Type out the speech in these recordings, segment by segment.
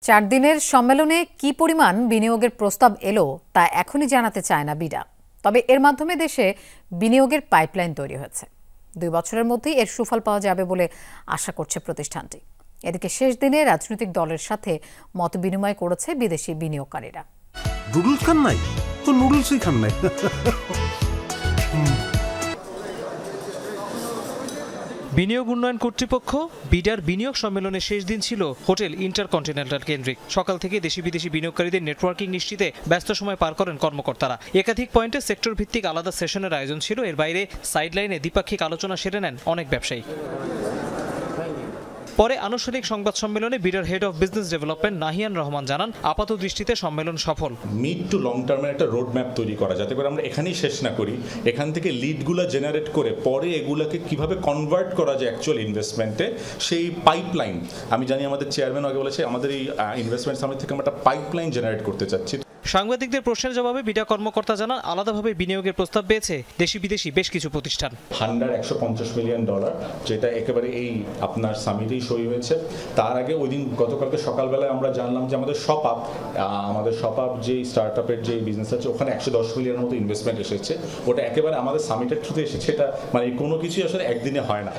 4 দিনের সম্মেলনে কি পরিমাণ বিনিয়োগের প্রস্তাব এলো তা এখনই জানাতে চায় না বিডা। তবে এর মাধ্যমে দেশে বিনিয়োগের পাইপলাইন তৈরি হয়েছে। 2 বছরের মধ্যেই এর সুফল পাওয়া যাবে বলে আশা করছে প্রতিষ্ঠানটি। এদিকে শেষ দিনে রাজনৈতিক দলের সাথে মতবিনিময় করেছে বিদেশি বিনিয়োগকারীরা। নুডলস খান নাই তো নুডলসই খান নাই। বিনিয়োগ উন্নয়ন কর্তৃপক্ষ বিডার বিনিয়োগ সম্মেলনের শেষ দিন ছিল হোটেল ইন্টারকন্টিনেন্টাল কেন্দ্রিক। সকাল থেকে দেশি বিদেশি বিনিয়োগকারীদের নেটওয়ার্কিং নিশ্চিতে ব্যস্ত সময় পার করেন কর্মকর্তারা। একাধিক পয়েন্টে সেক্টর ভিত্তিক আলাদা সেশনের আয়োজন ছিল। এর বাইরে সাইডলাইনে দ্বিপাক্ষিক আলোচনা সেরে নেন অনেক ব্যবসায়ী। পরে আনুষ্ঠানিক সংবাদ সম্মেলনে বিডার head of business development Nahiyan Rahman জানান, আপাত দৃষ্টিতে সম্মেলন সফল। মিড টু লং টার্মের একটা রোড ম্যাপ তৈরি করা, যাতে করে আমরা এখানেই শেষ না করি, এখান থেকে লিডগুলো জেনারেট করে পরে এগুলাকে কিভাবে কনভার্ট করা যায় অ্যাকচুয়াল ইনভেস্টমেন্টে, সেই পাইপলাইন। আমি জানি আমাদের চেয়ারম্যান আগে বলেছে আমাদের এই ইনভেস্টমেন্ট সামিট থেকে আমরা একটা পাইপলাইন জেনারেট করতে চাচ্ছি। সাংবাদিকদের প্রশ্নের জবাবে বিডা কর্মকর্তা জানান, আলাদাভাবে বিনিয়োগের প্রস্তাব পেয়েছে দেশি বিদেশি বেশ কিছু প্রতিষ্ঠান। ফান্ডার $150 মিলিয়ন, যেটা একেবারে এই আপনার সামিটেই সই হয়েছে। তার আগে ওই দিন গতকালকে সকালবেলায় আমরা জানলাম যে আমাদের শপ আপ যে স্টার্ট আপের যে বিজনেস আছে, ওখানে $110 মিলিয়নের মতো ইনভেস্টমেন্ট এসেছে। ওটা একেবারে আমাদের সামিটের থ্রুতে এসেছে। এটা মানে কোনো কিছুই আসলে একদিনে হয় না।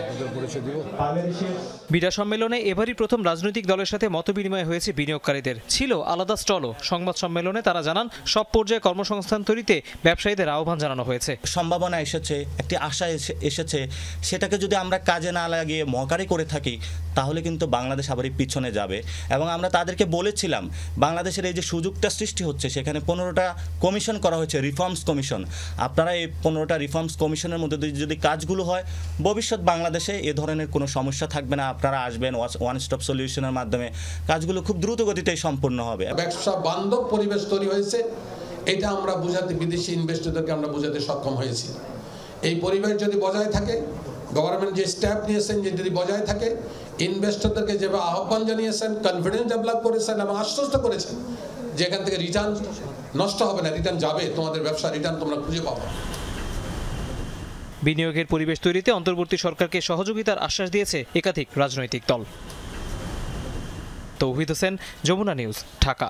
বিডা সম্মেলনে এবারই প্রথম রাজনৈতিক দলের সাথে মতবিনিময় হয়েছে বিনিয়োগকারীদের। ছিল আলাদা স্টলও। সংবাদ সম্মেলনে তারা জানান, সব পর্যায়ে কর্মসংস্থান তৈরিতে ব্যবসায়ীদের আহ্বান জানানো হয়েছে। সম্ভাবনা এসেছে, একটি আশা এসেছে, সেটাকে যদি আমরা কাজে না লাগিয়ে মহকারি করে থাকি তাহলে কিন্তু বাংলাদেশ আবারই পিছনে যাবে। এবং আমরা তাদেরকে বলেছিলাম, বাংলাদেশের এই যে সুযোগটা সৃষ্টি হচ্ছে, সেখানে 15টা কমিশন করা হয়েছে, রিফর্মস কমিশন। আপনারা এই 15টা রিফর্মস কমিশনের মধ্যে যদি কাজগুলো হয়, ভবিষ্যৎ বাংলাদেশে এ ধরনের কোনো সমস্যা থাকবে না। আপনারা আসবেন, ওয়ান স্টপ সলিউশনের মাধ্যমে কাজগুলো খুব দ্রুত গতিতেই সম্পূর্ণ হবে। ব্যবসা বান্ধব পরিবেশ তৈরি হয়েছে, এটা আমরা বোঝাতে, বিদেশি ইনভেস্টরদেরকে আমরা বোঝাতে সক্ষম হয়েছি। এই পরিবেশ যদি বজায় থাকে, গভর্নমেন্ট যে স্টেপ নিয়েছেন যদি বজায় থাকে, ইনভেস্টরদেরকে যেভাবে আহ্বান জানিয়েছেন, কনফিডেন্স ডেভেলপ করেছেন এবং আশ্বস্ত করেছেন যে এখান থেকে রিটার্ন নষ্ট হবে না, রিটার্ন যাবে, তোমাদের ব্যবসা রিটার্ন তোমরা খুঁজে পাবে। বিনিয়োগের পরিবেশ তৈরিতে অন্তর্বর্তী সরকারকে সহযোগিতার আশ্বাস দিয়েছে একাধিক রাজনৈতিক দল। তৌহিদ হোসেন, যমুনা নিউজ, ঢাকা।